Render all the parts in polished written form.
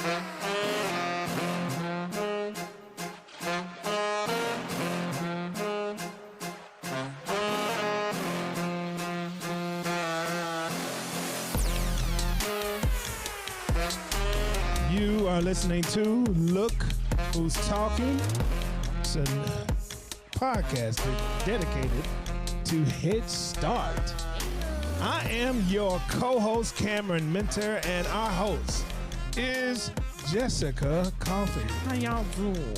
You are listening to Look Who's Talking. It's a podcast dedicated to Head Start. I am your co-host, Cameron Minter, and our host is Jessica Coffee. How y'all doing?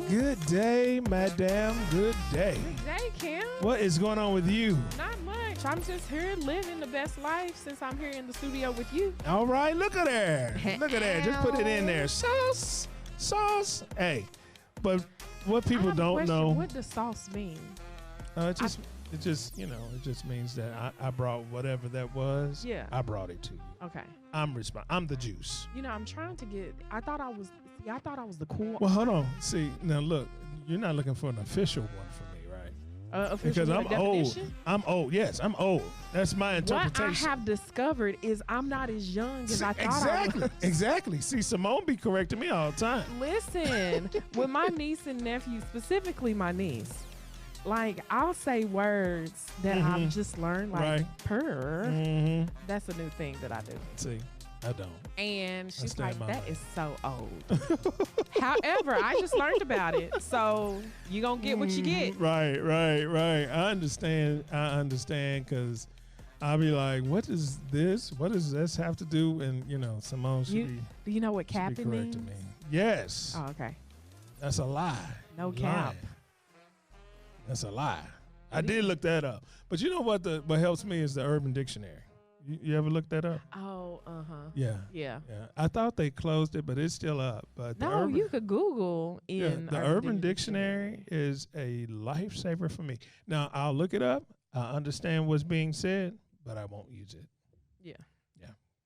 Good day, madam. Good day. Good day, Cam. What is going on with you? Not much. I'm just here living the best life since I'm here in the studio with you. All right, look at there. Look at that. Just put it in there. Sauce. Hey, but what people don't know. What does sauce mean? It just means that I brought whatever that was. Yeah. I brought it to you. Okay. I'm the juice. You know, I'm trying to get. I thought I was the cool. Well, hold on. See, now look, you're not looking for an official one for me, right? Official because I'm definition? old. I'm old. Yes, I'm old. That's my interpretation. What I have discovered is I'm not as young as I thought I was. Exactly. See, Simone be correcting me all the time. Listen, with my niece and nephew, specifically my niece, like I'll say words that I've just learned, like purr. Mm-hmm. That's a new thing that I do. See, I don't. And she's like, that is so old. However, I just learned about it. So you're going to get what you get. Right. I understand because I'll be like, what is this? What does this have to do? And, Simone should be. Do you know what capping means? Me. Yes. Oh, okay. That's a lie. No cap. That's a lie. I did look that up. But you know what helps me is the Urban Dictionary. You ever looked that up? Oh, Yeah. I thought they closed it, but it's still up. But you could Google in the Urban Dictionary is a lifesaver for me. Now, I'll look it up. I understand what's being said, but I won't use it. Yeah.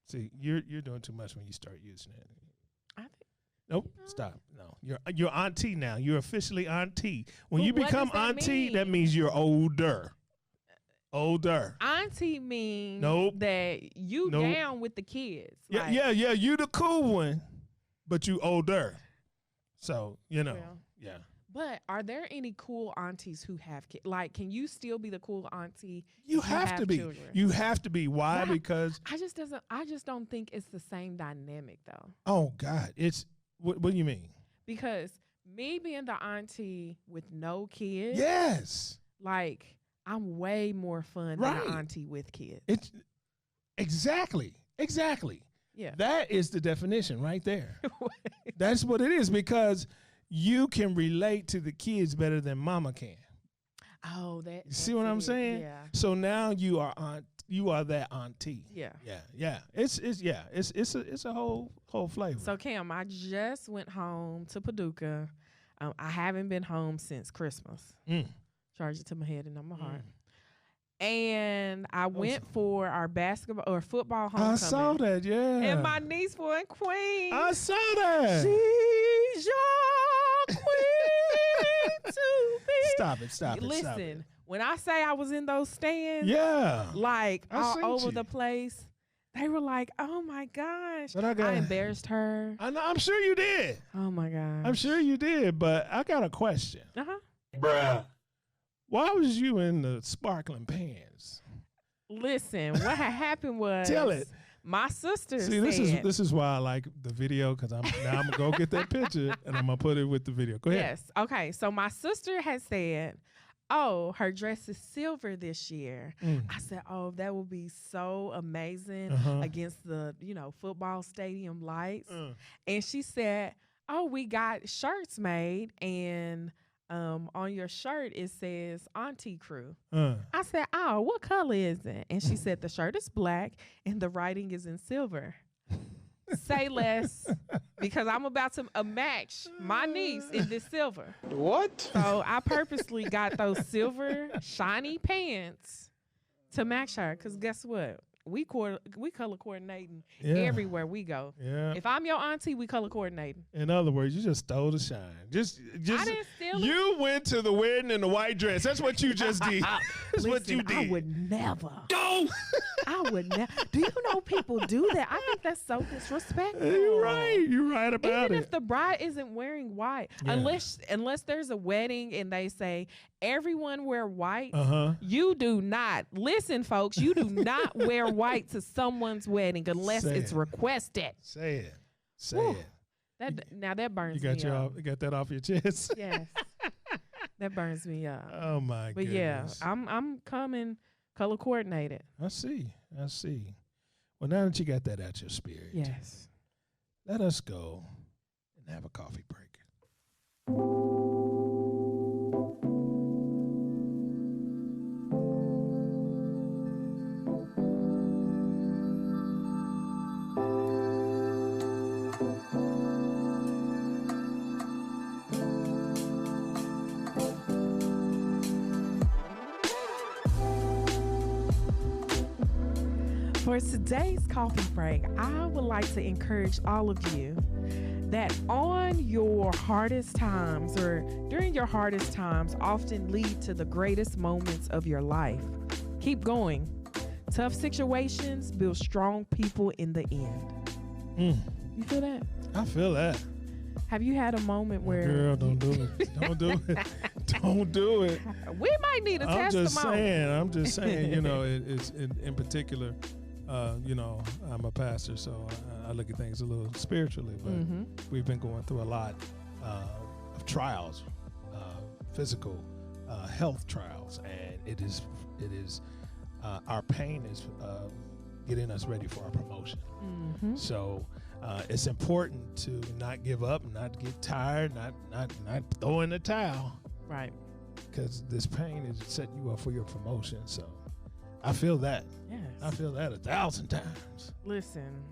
See, you're doing too much when you start using it. I think. Nope. Stop. No. You're auntie now. You're officially auntie. When you what become does that auntie, mean? that means you're older. Auntie means that you down with the kids. Yeah, you the cool one, but you older. So, yeah. But are there any cool aunties who have kids? Like, can you still be the cool auntie? You have to be. Children? You have to be. Why? Because I just don't think it's the same dynamic though. Oh God, it's what do you mean? Because me being the auntie with no kids, yes, like I'm way more fun than an auntie with kids. It's exactly. Yeah, that is the definition right there. That's what it is because you can relate to the kids better than mama can. Oh, you see what I'm saying? Yeah. So now you are that auntie. Yeah. It's a whole flavor. So Cam, I just went home to Paducah. I haven't been home since Christmas. Charge it to my head and not my heart. And I went for our basketball or football homecoming. I saw that, yeah. And my niece won queen. I saw that. She's your queen to be. Stop it. Listen, when I say I was in those stands, like all over the place, they were like, "Oh my gosh!" But I embarrassed her. I know. I'm sure you did. Oh my gosh. I'm sure you did. But I got a question. Bruh. Why was you in the sparkling pans? Listen, what had happened was tell it. My sister said, this is why I like the video because I'm gonna go get that picture and I'm gonna put it with the video. Go ahead. Yes. Okay. So my sister had said, "Oh, her dress is silver this year." I said, "Oh, that would be so amazing against the football stadium lights." And she said, "Oh, we got shirts made and." On your shirt, it says Auntie Crew. I said, "Oh, what color is it?" And she said, "The shirt is black and the writing is in silver." Say less, because I'm about to match my niece in this silver. What? So I purposely got those silver shiny pants to match her, because guess what? we color coordinating everywhere we go. Yeah. If I'm your auntie, we color coordinating. In other words, you just stole the shine. Just I didn't steal you went to the wedding in the white dress. That's what you just did. That's what you did. I would never. Go. I would never. Do you know people do that? I think that's so disrespectful. You're right. You're right about it. Even if the bride isn't wearing white, unless there's a wedding and they say everyone wear white, you do not. Listen, folks, you do not wear white to someone's wedding unless it's requested. Say it. Say it. Now that burns me up. You got that off your chest? Yes. That burns me up. Oh my but goodness. Yeah, I'm coming color coordinated. I see. Well, now that you got that out your spirit, yes, let us go and have a coffee break. For today's coffee break, I would like to encourage all of you that on your hardest times or during your hardest times often lead to the greatest moments of your life. Keep going. Tough situations build strong people in the end. You feel that? I feel that. Have you had a moment where... Girl, don't do it. Don't do it. Don't do it. We might need a testimony. I'm just saying, it's in particular... I'm a pastor, so I look at things a little spiritually, but we've been going through a lot of trials, physical health trials, and it is our pain is getting us ready for our promotion. So it's important to not give up, not get tired, not throw in the towel, right? Because this pain is setting you up for your promotion. So I feel that. Yes. I feel that 1,000 times. Listen,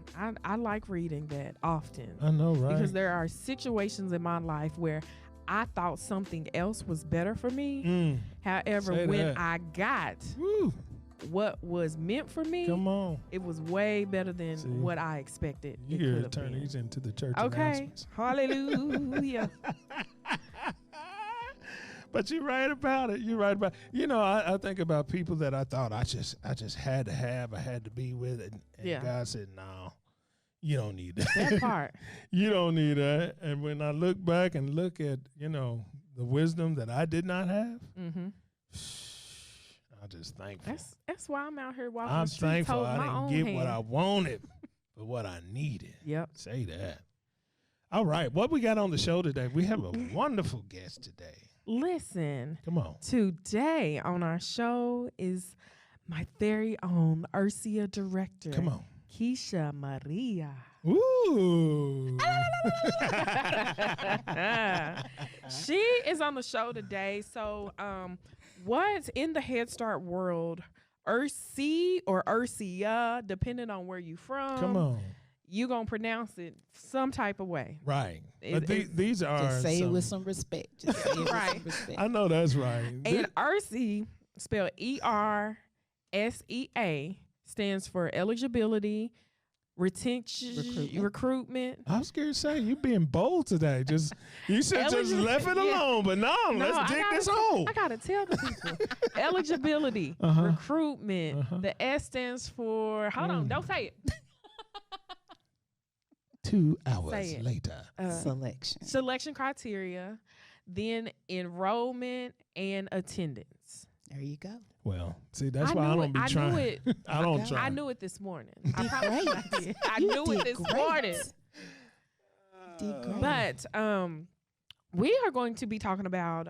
I like reading that often. I know, right? Because there are situations in my life where I thought something else was better for me. However, when I got what was meant for me, come on, it was way better than what I expected. You hear turn these into the church announcements. Hallelujah. But you're right about it. I think about people that I thought I just had to have, I had to be with, and God said, no, you don't need that. That part. You don't need that. And when I look back and look at, the wisdom that I did not have, I'm just thankful. That's why I'm out here walking I'm the streets. thankful I didn't get what I wanted, but what I needed. Yep. Say that. All right. What we got on the show today? We have a wonderful guest today. Listen, come on. Today on our show is my very own ERSEA Director. Come on. Kesha Maria. Ooh. She is on the show today. So what's in the Head Start world, ERSEA or ERSEA, depending on where you from. Come on. You gonna pronounce it some type of way, right? But these are just say it with some respect. Just say it right. with some respect. I know that's right. And ERSEA, spelled ERSEA, stands for eligibility, retention, recruitment. I was scared to say you being bold today. You should just left it alone. But no, let's dig this hole. I gotta tell the people eligibility, recruitment. The S stands for. Hold on, don't say it. 2 hours later. Selection criteria, then enrollment and attendance. There you go. Well, see, that's why I don't be trying. I don't try. I knew it this morning. I knew it this morning. But we are going to be talking about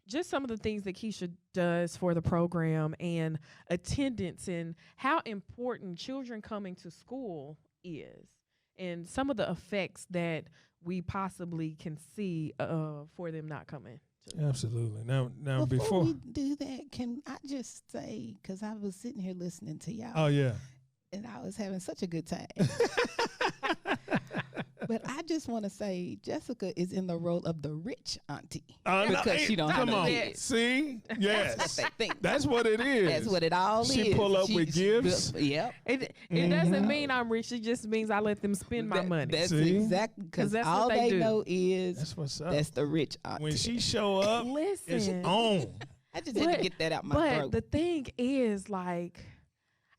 just some of the things that Kesha does for the program and attendance and how important children coming to school is. And some of the effects that we possibly can see for them not coming. Absolutely. Now, before we do that, can I just say, because I was sitting here listening to y'all. Oh, yeah. And I was having such a good time. But I just want to say Jessica is in the role of the rich auntie No, because she don't have come no on. kids. See? Yes. That's what they think. That's what it is. That's what it all is. She pull up with gifts. Yep. It doesn't mean I'm rich. It just means I let them spend my money. That's See? exactly because that's all what they do. know is That's what's up. that's the rich auntie. When she show up, it's Listen. on. I just had to get that out my But throat. the thing is, like,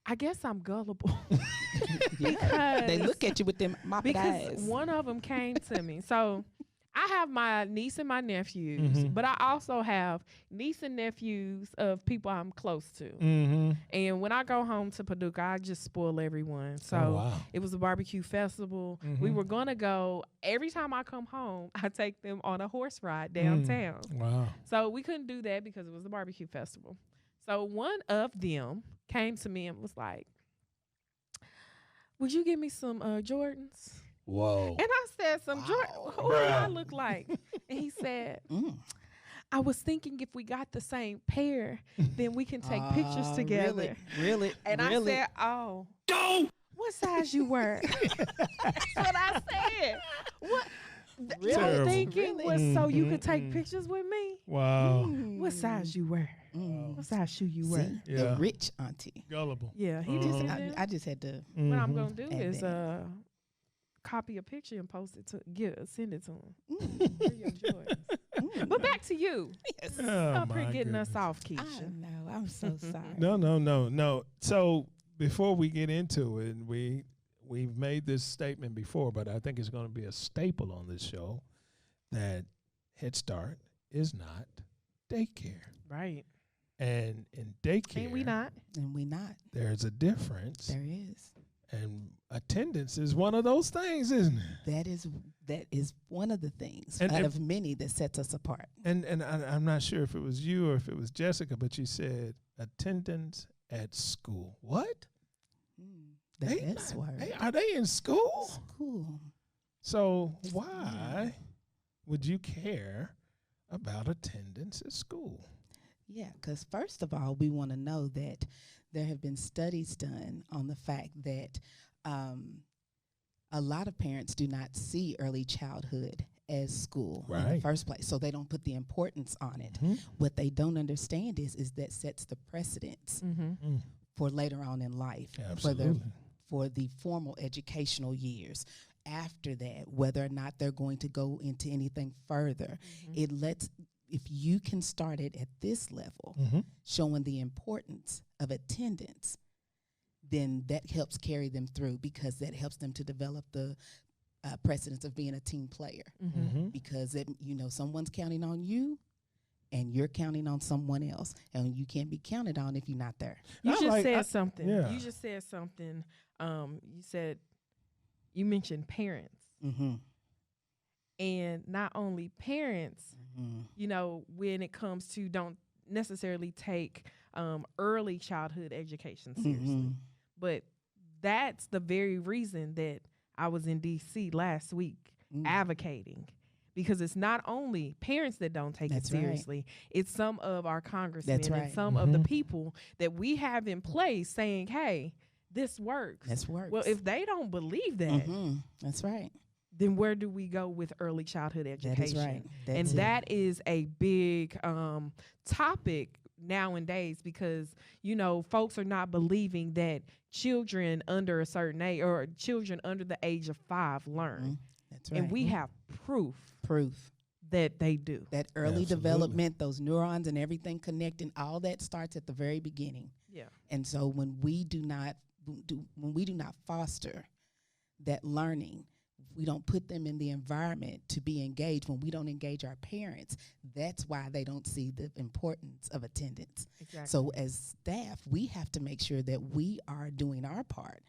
I guess I'm gullible because They look at you with them moppy eyes. because one of them came to me. So I have my niece and my nephews, but I also have niece and nephews of people I'm close to. Mm-hmm. And when I go home to Paducah, I just spoil everyone. So it was a barbecue festival. We were going to go. Every time I come home, I take them on a horse ride downtown. Wow. So we couldn't do that because it was a barbecue festival. So one of them came to me and was like, would you give me some Jordans? Whoa. And I said, some Jordan, who do I look like? And he said, I was thinking if we got the same pair, then we can take pictures together. Really? And I said, oh, what size you wear? That's what I said. What? Your Terrible. thinking was so you could take pictures with me? Wow. What size you wear? What size shoe you wear? See, Yeah. the rich auntie. Gullible. Yeah, he Just, just I just had to. what I'm gonna do Add is that. copy a picture and post it to send it to him. For your Jordans. But back to you. Yes. Up Oh, here my getting us goodness. off, I Keisha. know. I'm so sorry. No. So before we get into it, we've made this statement before, but I think it's going to be a staple on this show that Head Start is not daycare. Right. And in daycare, Ain't we not? And we not. there's a difference. There is. And attendance is one of those things, isn't it? That is one of the things And out if- of many that sets us apart. And I'm not sure if it was you or if it was Jessica, but you said attendance at school. What? The They S not- word. Hey, are they in school? School. So why would you care about attendance at school? Yeah, because first of all, we want to know that there have been studies done on the fact that a lot of parents do not see early childhood as school in the Right. first place, so they don't put the importance on it. Mhm. What they don't understand is that sets the precedence Mm-hmm. for later on in life, Absolutely. for the formal educational years. After that, whether or not they're going to go into anything further, it lets, if you can start it at this level, showing the importance of attendance, then that helps carry them through because that helps them to develop the precedence of being a team player. Because someone's counting on you and you're counting on someone else, and you can't be counted on if you're not there. You I just like- said I- something. yeah. You just said something. You mentioned parents. Mm-hmm. And not only parents, when it comes to don't necessarily take early childhood education seriously. But that's the very reason that I was in D.C. last week advocating. Because it's not only parents that don't take That's it right. seriously. It's some of our congressmen That's right. and some of the people that we have in place saying, hey, this works. This works. Well, if they don't believe that, That's right. then where do we go with early childhood education? That is right. And That's it. that is a big topic nowadays because, folks are not believing that children under a certain age or children under the age of 5 learn. That's right. And we have proof that they do. that early Absolutely. development, those neurons and everything connecting, all that starts at the very beginning. Yeah. And so when we do not foster that learning, we don't put them in the environment to be engaged. When we don't engage our parents, that's why they don't see the importance of attendance. Exactly. So as staff, we have to make sure that we are doing our part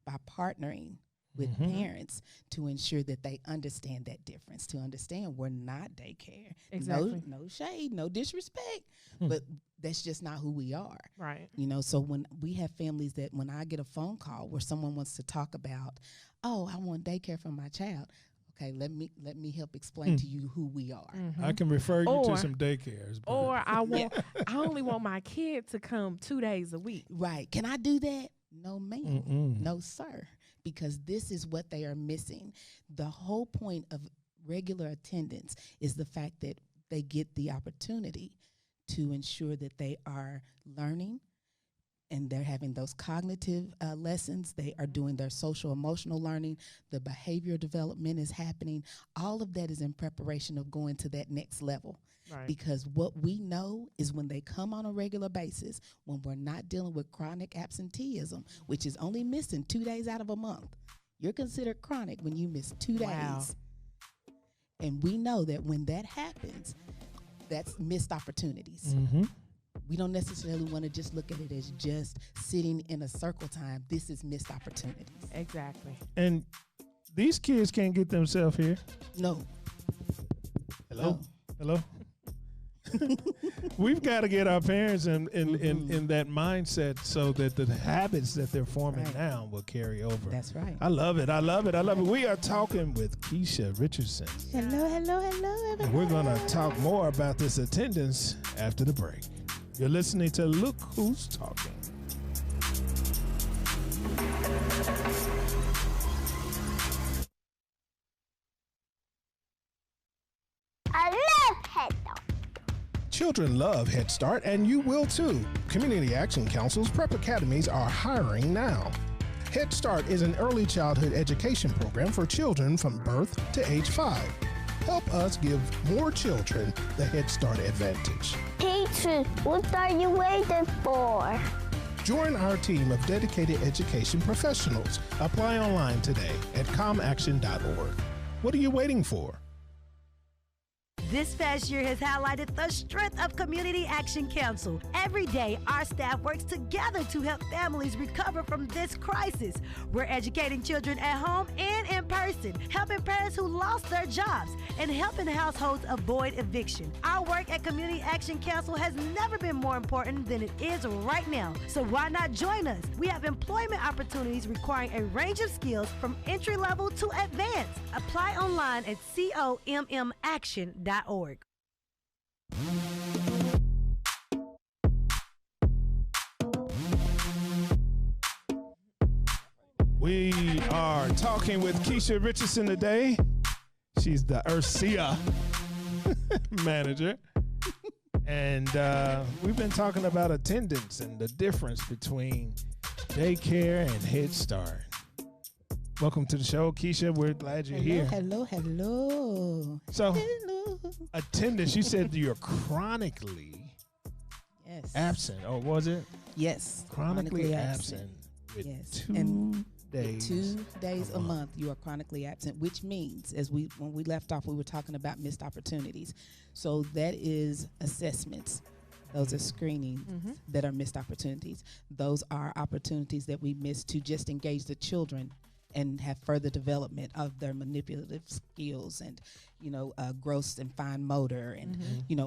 by partnering with parents to ensure that they understand that difference, to understand we're not daycare. Exactly. No shade, no disrespect, but that's just not who we are. Right. So when we have families that when I get a phone call where someone wants to talk about, oh, I want daycare for my child. Okay, let me help explain to you who we are. I can refer you Or- to some daycares. but- Or I only want my kid to come 2 days a week. Right. Can I do that? No, ma'am. No, sir. because this is what they are missing. The whole point of regular attendance is the fact that they get the opportunity to ensure that they are learning and they're having those cognitive lessons. They are doing their social emotional learning. The behavior development is happening. All of that is in preparation of going to that next level. Right. Because what we know is when they come on a regular basis, when we're not dealing with chronic absenteeism, which is only missing 2 days out of a month, you're considered chronic when you miss 2 days. And we know that when that happens, that's missed opportunities. Mm-hmm. We don't necessarily want to just look at it as just sitting in a circle time. This is missed opportunities. Exactly. And these kids can't get themselves here. No. Hello? No. Hello? We've got to get our parents in that mindset so that the habits that they're forming now will carry over. That's right. I love it. I love it. I love it. We are talking with Kesha Richardson. Hello, hello, hello, everybody. And we're going to talk more about this attendance after the break. You're listening to Look Who's Talking. I love Head Start. Children love Head Start, and you will too. Community Action Council's prep academies are hiring now. Head Start is an early childhood education program for children from birth to age 5. Help us give more children the Head Start advantage. Teachers, what are you waiting for? Join our team of dedicated education professionals. Apply online today at comaction.org. What are you waiting for? This past year has highlighted the strength of Community Action Council. Every day, our staff works together to help families recover from this crisis. We're educating children at home and in person, helping parents who lost their jobs, and helping households avoid eviction. Our work at Community Action Council has never been more important than it is right now. So why not join us? We have employment opportunities requiring a range of skills from entry level to advanced. Apply online at commaction.org. We are talking with Kesha Richardson today. She's the ERSEA manager. And we've been talking about attendance and the difference between daycare and Head Start. Welcome to the show, Kesha. We're glad you're here. Hello, hello. So, hello. Attendance, you said you're chronically absent. Oh, was it? Yes. Chronically absent. With yes. 2 and days. 2 days a month you are chronically absent, which means, when we left off, we were talking about missed opportunities. So that is assessments. Those are screenings that are missed opportunities. Those are opportunities that we miss to just engage the children and have further development of their manipulative skills and, gross and fine motor and,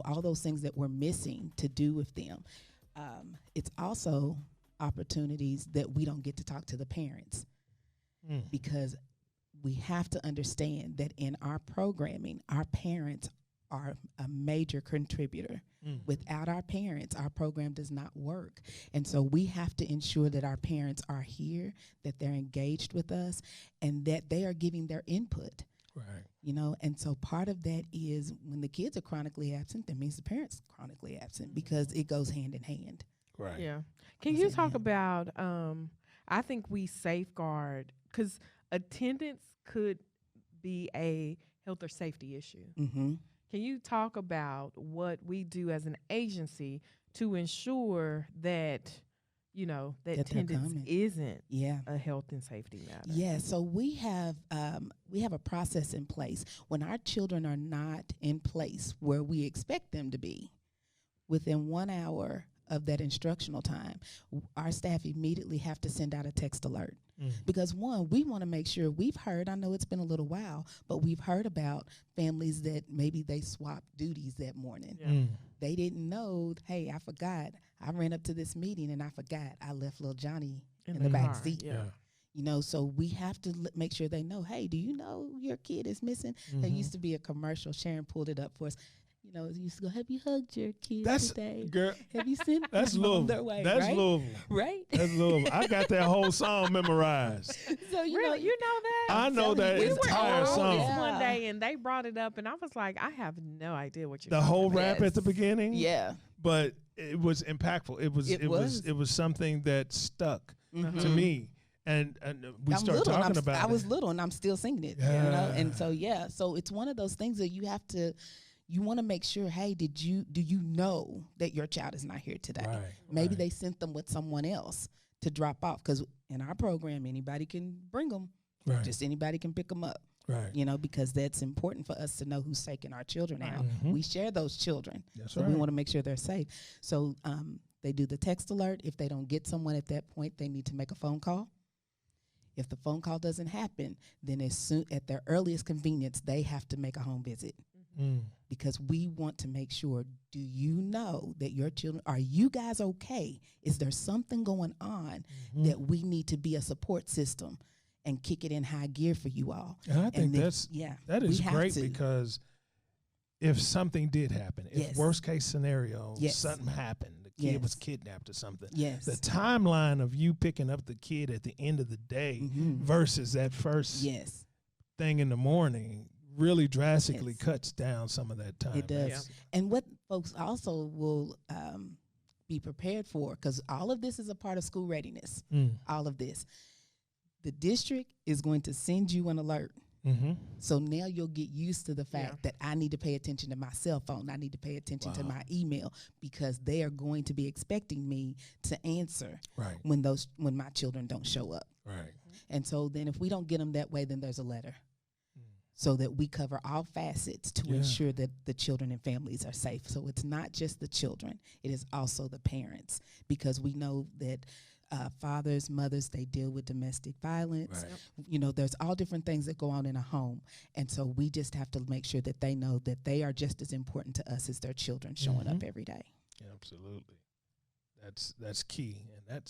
all those things that we're missing to do with them. It's also opportunities that we don't get to talk to the parents because we have to understand that in our programming, our parents are a major contributor. Without our parents, our program does not work. And so we have to ensure that our parents are here, that they're engaged with us, and that they are giving their input. Right. And so part of that is when the kids are chronically absent, that means the parents are chronically absent because it goes hand in hand. Right. Yeah. Can you talk about, I think we safeguard, because attendance could be a health or safety issue. Can you talk about what we do as an agency to ensure that, that attendance isn't a health and safety matter? Yeah, so we have a process in place. When our children are not in place where we expect them to be, within 1 hour of that instructional time, our staff immediately have to send out a text alert. Because one, we want to make sure we've heard, I know it's been a little while, but we've heard about families that maybe they swapped duties that morning. They didn't know, hey, I forgot. I ran up to this meeting and I forgot. I left little Johnny in the back seat. So we have to make sure they know, hey, do you know your kid is missing? There used to be a commercial, Sharon pulled it up for us. You know, it used to go, have you hugged your kids That's today? girl. Have you sent That's them on Louisville. their way? That's right? Louisville. Right? That's Louisville. I got that whole song memorized. So you Really? know, You know that? I know telling that you, We were entire at song. Otis Yeah. one day and they brought it up and I was like, I have no idea what you're The talking whole about. rap at the beginning. yeah. But it was impactful. It was something that stuck to me. And we I'm started little and talking about I it. was little and I'm still singing it. You know, and so it's one of those things that you have to. You want to make sure, hey, do you know that your child is not here today? Right, Maybe they sent them with someone else to drop off, because in our program, anybody can bring them. Right. Just anybody can pick them up. Right. You know, because that's important for us to know who's taking our children out. We share those children. That's so right. we want to make sure they're safe. So they do the text alert. If they don't get someone at that point, they need to make a phone call. If the phone call doesn't happen, then as soon at their earliest convenience, they have to make a home visit. Because we want to make sure, do you know that your children, are you guys okay? Is there something going on that we need to be a support system and kick it in high gear for you all? And I think that is we have great, to. because if something did happen, if Yes. worst case scenario, Yes. something happened, the kid Yes. was kidnapped or something. Yes. The timeline of you picking up the kid at the end of the day versus that first Yes. thing in the morning really drastically Yes. cuts down some of that time. It does. And what folks also will be prepared for, because all of this is a part of school readiness, all of this. The district is going to send you an alert. So now you'll get used to the fact that I need to pay attention to my cell phone. I need to pay attention to my email, because they are going to be expecting me to answer when my children don't show up. Right. And so then if we don't get them that way, then there's a letter. So that we cover all facets to ensure that the children and families are safe. So it's not just the children, it is also the parents, because we know that fathers, mothers, they deal with domestic violence. Right. You know, there's all different things that go on in a home. And so we just have to make sure that they know that they are just as important to us as their children showing up every day. Yeah, absolutely. That's key. And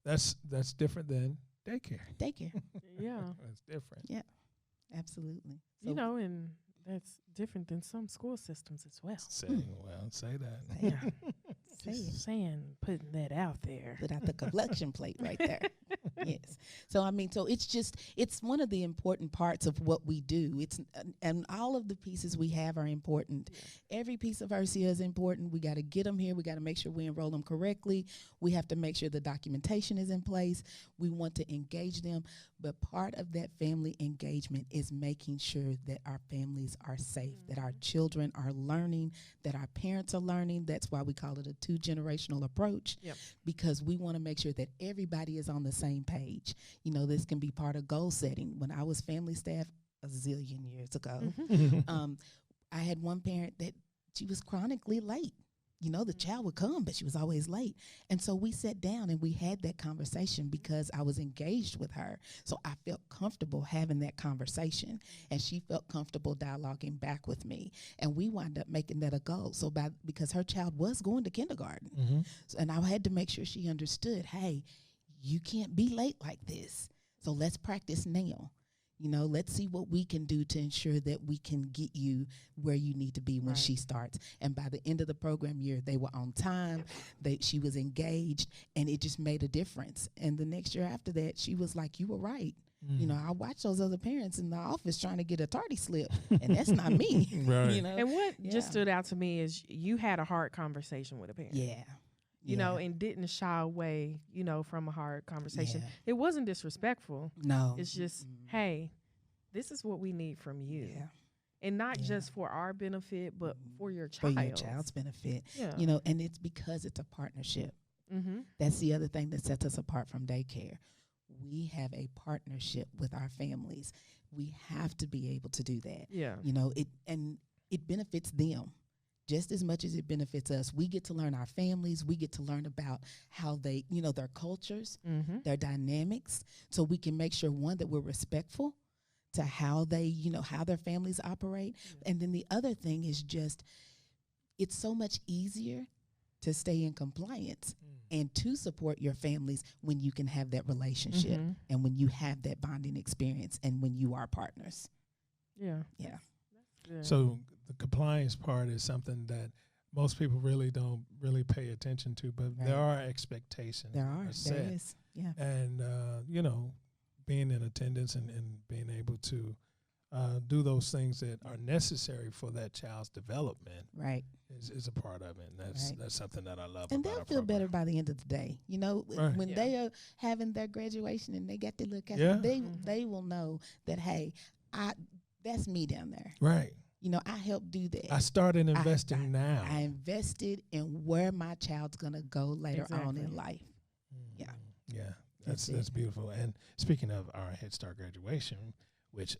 that's different than daycare. Daycare. Yeah. That's different. Yeah, absolutely. So You know, and that's different than some school systems as well. Say that. Yeah. Say it. Just saying, putting that out there. Put out the collection plate right there. Yes. So I mean, so it's one of the important parts of what we do. It's and all of the pieces we have are important. Every piece of ERSEA is important. We got to get them here. We got to make sure we enroll them correctly. We have to make sure the documentation is in place. We want to engage them, but part of that family engagement is making sure that our families are safe, that our children are learning, that our parents are learning. That's why we call it a 2-generational approach, because we want to make sure that everybody is on the same page. You know, this can be part of goal setting. When I was family staff a zillion years ago, I had one parent that she was chronically late. You know, the child would come, but she was always late. And so we sat down and we had that conversation, because I was engaged with her. So I felt comfortable having that conversation, and she felt comfortable dialoguing back with me. And we wound up making that a goal. So because her child was going to kindergarten, and I had to make sure she understood, hey, you can't be late like this. So let's practice now. You know, let's see what we can do to ensure that we can get you where you need to be when she starts. And by the end of the program year, they were on time. She was engaged, and it just made a difference. And the next year after that, she was like, you were right. You know, I watch those other parents in the office trying to get a tardy slip, and that's not me. Right. You know? And what just stood out to me is you had a hard conversation with a parent. Yeah. You know, and didn't shy away, you know, from a hard conversation. Yeah. It wasn't disrespectful. No. It's just, hey, this is what we need from you. Yeah. And not just for our benefit, but for your For child. your child's benefit. Yeah. You know, and it's because it's a partnership. That's the other thing that sets us apart from daycare. We have a partnership with our families. We have to be able to do that. Yeah. You know, it benefits them just as much as it benefits us. We get to learn our families. We get to learn about how they, you know, their cultures, their dynamics, so we can make sure, one, that we're respectful to how they, you know, how their families operate. And then the other thing is just, it's so much easier to stay in compliance and to support your families when you can have that relationship and when you have that bonding experience and when you are partners. Yeah. Yeah. Good. So the compliance part is something that most people really don't really pay attention to, but there are expectations. There are. Set. There is. Yeah. And, being in attendance and being able to do those things that are necessary for that child's development Right. is a part of it. And that's something that I love And about they'll our feel program. better by the end of the day. Right. When they are having their graduation and they get to look at Yeah. it, they will know that, hey, that's me down there. Right. I helped do that. I started investing now. I invested in where my child's going to go later on in life. Yeah. Yeah, That's that's it. beautiful. And speaking of our Head Start graduation, which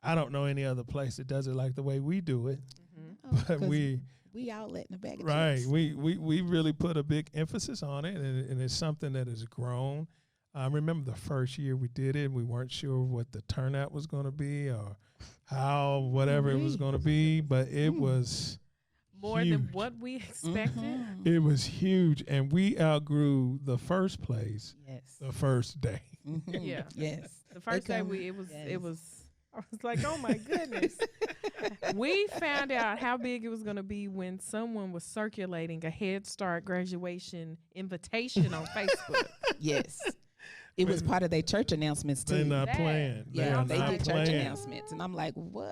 I don't know any other place that does it like the way we do it, but 'Cause we all let in the bag of right chips. we really put a big emphasis on it, and it's something that has grown. I remember the first year we did it, we weren't sure what the turnout was going to be or how whatever it was going to be, but it was More huge. than what we expected. It was huge, and we outgrew the first place Yes. the first day. Mhm. Yeah. Yes. The first day come- it yes. was I was like, oh my goodness. We found out how big it was going to be when someone was circulating a Head Start graduation invitation on Facebook. Yes. It was part of their church announcements too. They're not That- playing. Yeah, They they are not did church playing. announcements, and I'm like, what?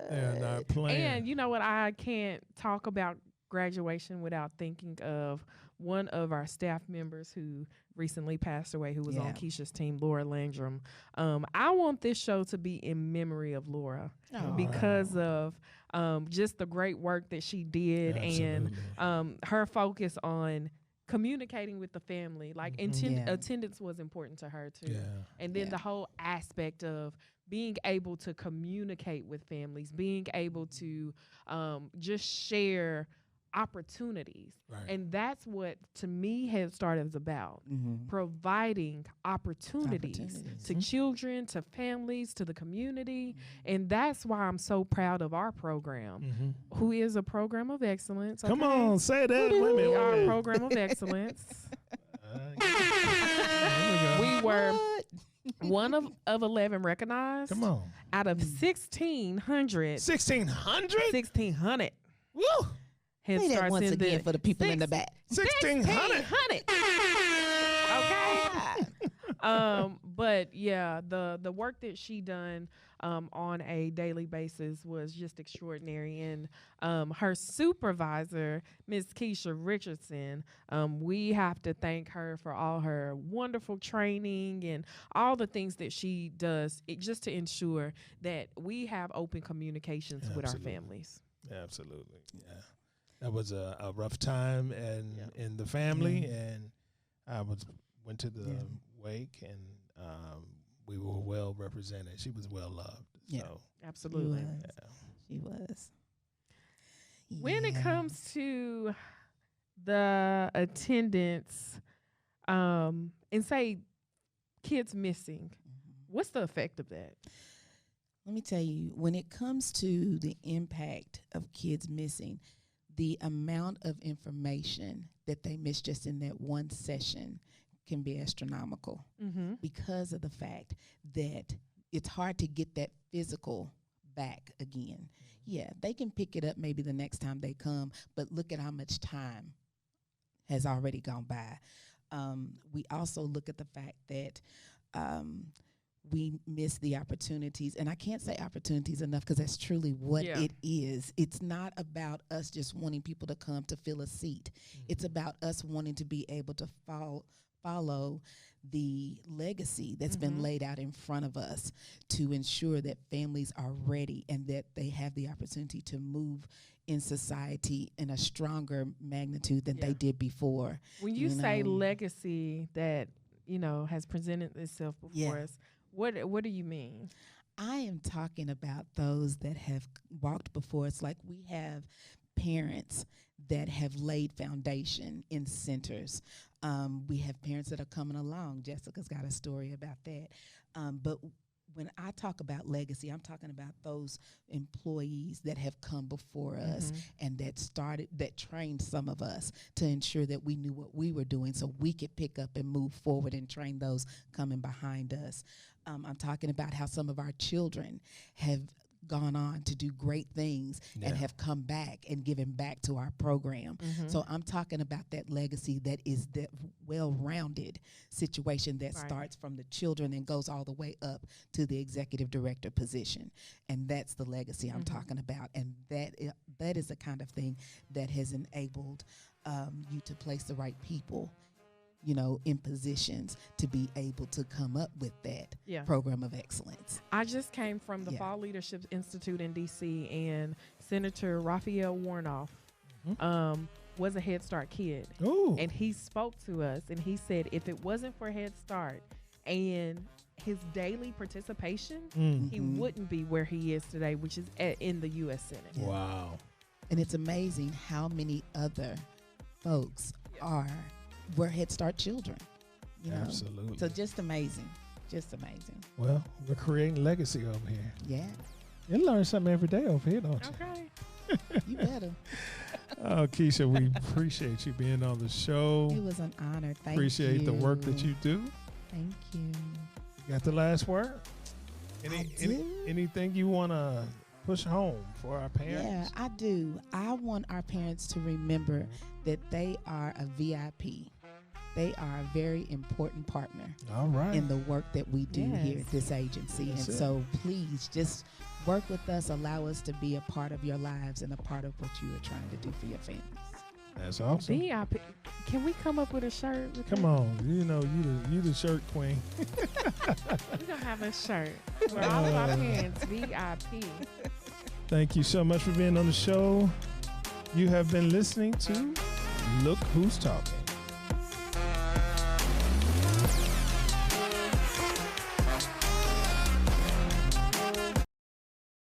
They're not playing. And you know what? I can't talk about graduation without thinking of one of our staff members who recently passed away, who was on Yeah. Kesha's team, Laura Landrum. I want this show to be in memory of Laura because of just the great work that she did Absolutely. and her focus on communicating with the family. Like Yeah. attendance was important to her too. Yeah. And then Yeah. the whole aspect of being able to communicate with families, being able to just share opportunities. Right. And that's what, to me, Head Start is about. Mhm. Providing opportunities to children, to families, to the community. And that's why I'm so proud of our program, who is a program of excellence. Come okay? on, say that. Wait a minute, We wait a are a minute. program of excellence. There we go. We were What? one of 11 recognized Come on. out of 1,600. 1,600? 1,600 Woo! Head Say that Starts once in again the for the people in the back. 1,600. 1,600. Okay. But yeah, the work that she done on a daily basis was just extraordinary. And her supervisor, Miss Kesha Richardson, we have to thank her for all her wonderful training and all the things that she does just to ensure that we have open communications with our Absolutely. families. Absolutely. Yeah. That was a rough time in the family, and I went to the wake, and we were well represented. She was well loved. Yeah. So Absolutely. She was. When it Yeah. comes to the attendance, and say kids missing, what's the effect of that? Let me tell you, when it comes to the impact of kids missing, the amount of information that they miss just in that one session can be astronomical Mm-hmm. because of the fact that it's hard to get that physical back again. Yeah, they can pick it up maybe the next time they come, but look at how much time has already gone by. We also look at the fact that we miss the opportunities, and I can't say opportunities enough because that's truly what Yeah. it is. It's not about us just wanting people to come to fill a seat. It's about us wanting to be able to follow the legacy that's been laid out in front of us to ensure that families are ready and that they have the opportunity to move in society in a stronger magnitude than they did before. When you You say know. legacy that has presented itself before us, what do you mean? I am talking about those that have walked before us. Like, we have parents that have laid foundation in centers. We have parents that are coming along. Jessica's got a story about that. But when I talk about legacy, I'm talking about those employees that have come before us and that trained some of us to ensure that we knew what we were doing so we could pick up and move forward and train those coming behind us. I'm talking about how some of our children have gone on to do great things and have come back and given back to our program. So I'm talking about that legacy that is the well-rounded situation that starts from the children and goes all the way up to the executive director position. And that's the legacy I'm talking about. And that is the kind of thing that has enabled you to place the right people, you know, in positions to be able to come up with that program of excellence. I just came from the Fall Leadership Institute in D.C., and Senator Raphael Warnock was a Head Start kid. Ooh. And he spoke to us, and he said if it wasn't for Head Start and his daily participation, he wouldn't be where he is today, which is in the U.S. Senate. Wow. And it's amazing how many other folks were Head Start children. You know? Absolutely. So just amazing. Just amazing. Well, we're creating legacy over here. Yeah. You learn something every day over here, don't you? Okay. You better. Oh, Kesha, we appreciate you being on the show. It was an honor. Thank you. Appreciate the work that you do. Thank you. You got the last word? Anything you want to push home for our parents? Yeah, I do. I want our parents to remember that they are a VIP. They are a very important partner in the work that we do here at this agency. So please just work with us. Allow us to be a part of your lives and a part of what you are trying to do for your families. That's awesome. VIP. Can we come up with a shirt? Come on. You know, you the shirt queen. We're going to have a shirt for all of our parents, VIP. Thank you so much for being on the show. You have been listening to Look Who's Talking.